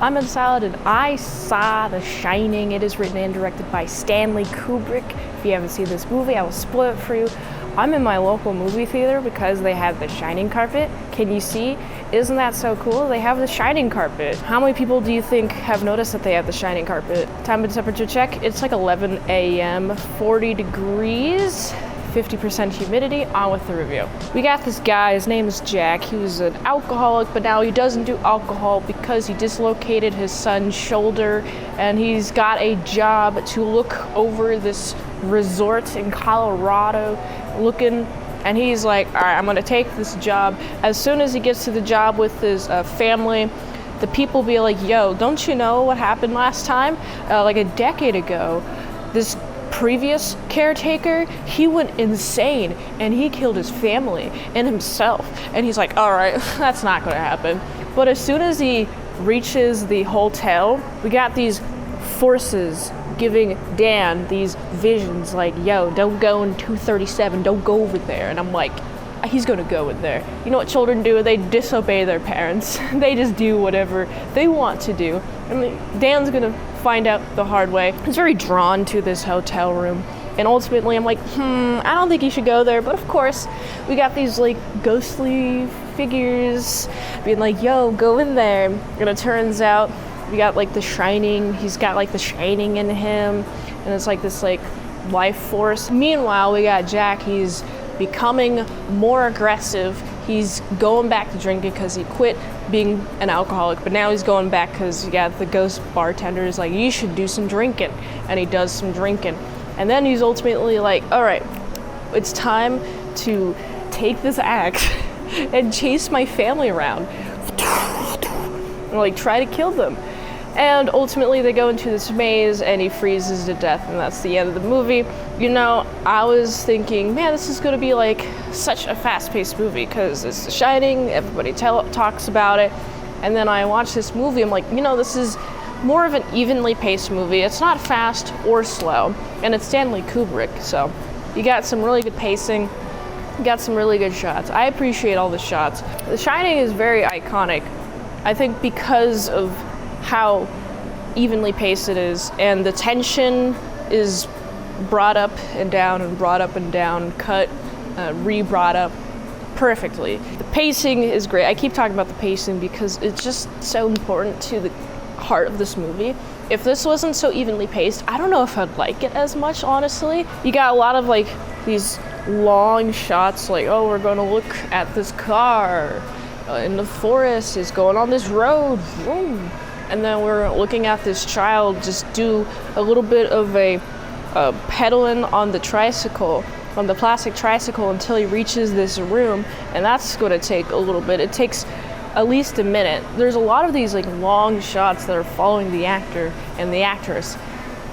I'm Mint Salad, and I saw The Shining. It is written and directed by Stanley Kubrick. If you haven't seen this movie, I will spoil it for you. I'm in my local movie theater because they have the Shining carpet. Can you see? Isn't that so cool? They have the Shining carpet. How many people do you think have noticed that they have the Shining carpet? Time and temperature check. It's like 11 a.m., 40 degrees. 50% humidity. On with the review. We got this guy, his name is Jack. He was an alcoholic, but now he doesn't do alcohol because he dislocated his son's shoulder, and he's got a job to look over this resort in Colorado, and he's like, all right, I'm gonna take this job. As soon as he gets to the job with his family, the people be like, yo, don't you know what happened last time? Like a decade ago, this previous caretaker, he went insane and he killed his family and himself. And he's like, all right, that's not gonna happen. But as soon as he reaches the hotel, we got these forces giving Dan these visions like, yo, don't go in 237, don't go over there. And I'm like, he's gonna go in there. You know what children do? They disobey their parents. They just do whatever they want to do. And Dan's gonna find out the hard way. He's very drawn to this hotel room. And ultimately I'm like, I don't think you should go there. But of course, we got these like ghostly figures being like, yo, go in there. And it turns out we got like the Shining. He's got like the Shining in him. And it's like this like life force. Meanwhile, we got Jack. He's becoming more aggressive. He's going back to drinking because he quit being an alcoholic, but now he's going back because the ghost bartender is like, you should do some drinking, and he does some drinking. And then he's ultimately like, all right, it's time to take this axe and chase my family around and like try to kill them. And ultimately they go into this maze and he freezes to death, and that's the end of the movie. You know, I was thinking, man, this is gonna be like such a fast-paced movie because it's The Shining, everybody talks about it. And then I watched this movie, I'm like, you know, this is more of an evenly paced movie. It's not fast or slow, and it's Stanley Kubrick, so you got some really good pacing, you got some really good shots. I appreciate all the shots. The Shining is very iconic, I think, because of how evenly paced it is, and the tension is brought up and down and brought up and down, cut, re-brought up perfectly. The pacing is great. I keep talking about the pacing because it's just so important to the heart of this movie. If this wasn't so evenly paced, I don't know if I'd like it as much, honestly. You got a lot of like these long shots, like, oh, we're gonna look at this car in the forest, is going on this road, vroom. And then we're looking at this child just do a little bit of a pedaling on the tricycle, on the plastic tricycle, until he reaches this room, and that's going to take a little bit. It takes at least a minute. There's a lot of these like long shots that are following the actor and the actress.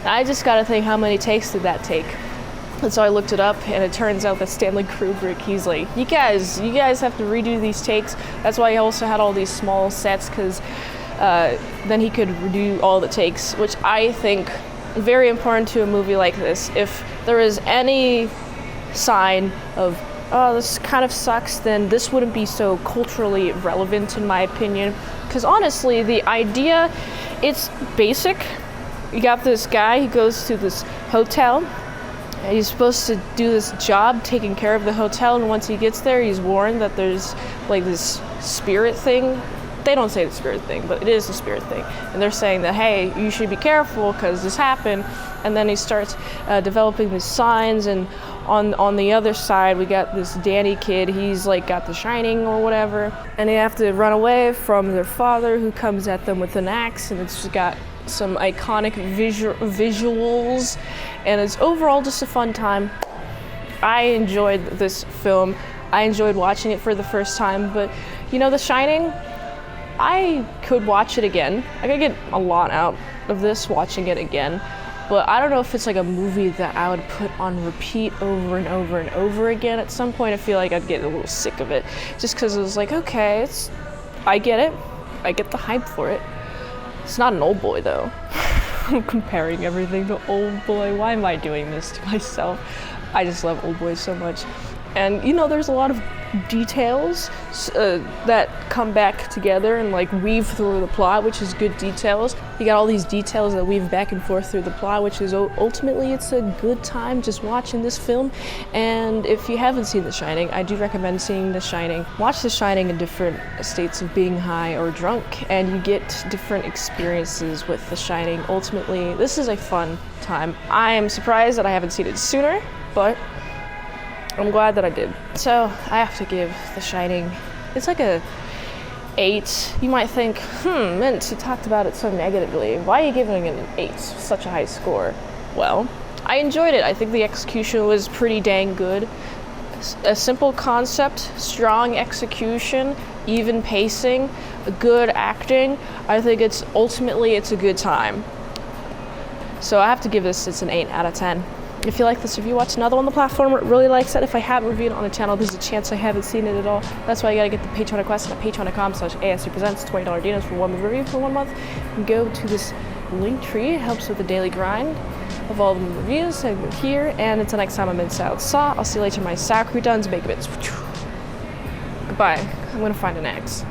I just got to think, how many takes did that take? And so I looked it up, and it turns out that Stanley Kubrick, he's like, you guys have to redo these takes. That's why he also had all these small sets, because then he could redo all the takes, which I think very important to a movie like this. If there is any sign of, oh, this kind of sucks, then this wouldn't be so culturally relevant, in my opinion. Because honestly, the idea, it's basic. You got this guy, he goes to this hotel, and he's supposed to do this job taking care of the hotel, and once he gets there, he's warned that there's like this spirit thing. They don't say the spirit thing, but it is the spirit thing. And they're saying that, hey, you should be careful because this happened. And then he starts developing these signs, and on the other side, we got this Danny kid. He's like got the Shining or whatever. And they have to run away from their father, who comes at them with an axe, and it's got some iconic visuals. And it's overall just a fun time. I enjoyed this film. I enjoyed watching it for the first time, but you know, The Shining, I could watch it again. I could get a lot out of this watching it again, but I don't know if it's like a movie that I would put on repeat over and over and over again. At some point I feel like I'd get a little sick of it, just because it was like, okay, I get it. I get the hype for it. It's not an Old Boy though. I'm comparing everything to Old Boy. Why am I doing this to myself? I just love Old Boy so much. And you know, there's a lot of details that come back together and like weave through the plot, which is good details. You got all these details that weave back and forth through the plot, which is ultimately it's a good time just watching this film. And if you haven't seen The Shining, I do recommend seeing The Shining. Watch The Shining in different states of being high or drunk, and you get different experiences with The Shining. Ultimately, this is a fun time. I am surprised that I haven't seen it sooner, but I'm glad that I did. So I have to give The Shining, it's like a 8. You might think, Mint, you talked about it so negatively. Why are you giving it an 8, such a high score? Well, I enjoyed it. I think the execution was pretty dang good. A simple concept, strong execution, even pacing, good acting. I think it's a good time. So I have to give this, it's an 8 out of 10. If you like this review, watch another one on the platform that really likes it. If I haven't reviewed it on the channel, there's a chance I haven't seen it at all. That's why you gotta get the Patreon request at patreon.com/ASEPresents, $20 dinners for 1 movie review for 1 month. And go to this link tree. It helps with the daily grind of all the reviews. I go here, and until next time, I'm Mint Salad Saw. I'll see you later, my sour croutons, baked bits. Goodbye. I'm gonna find an X.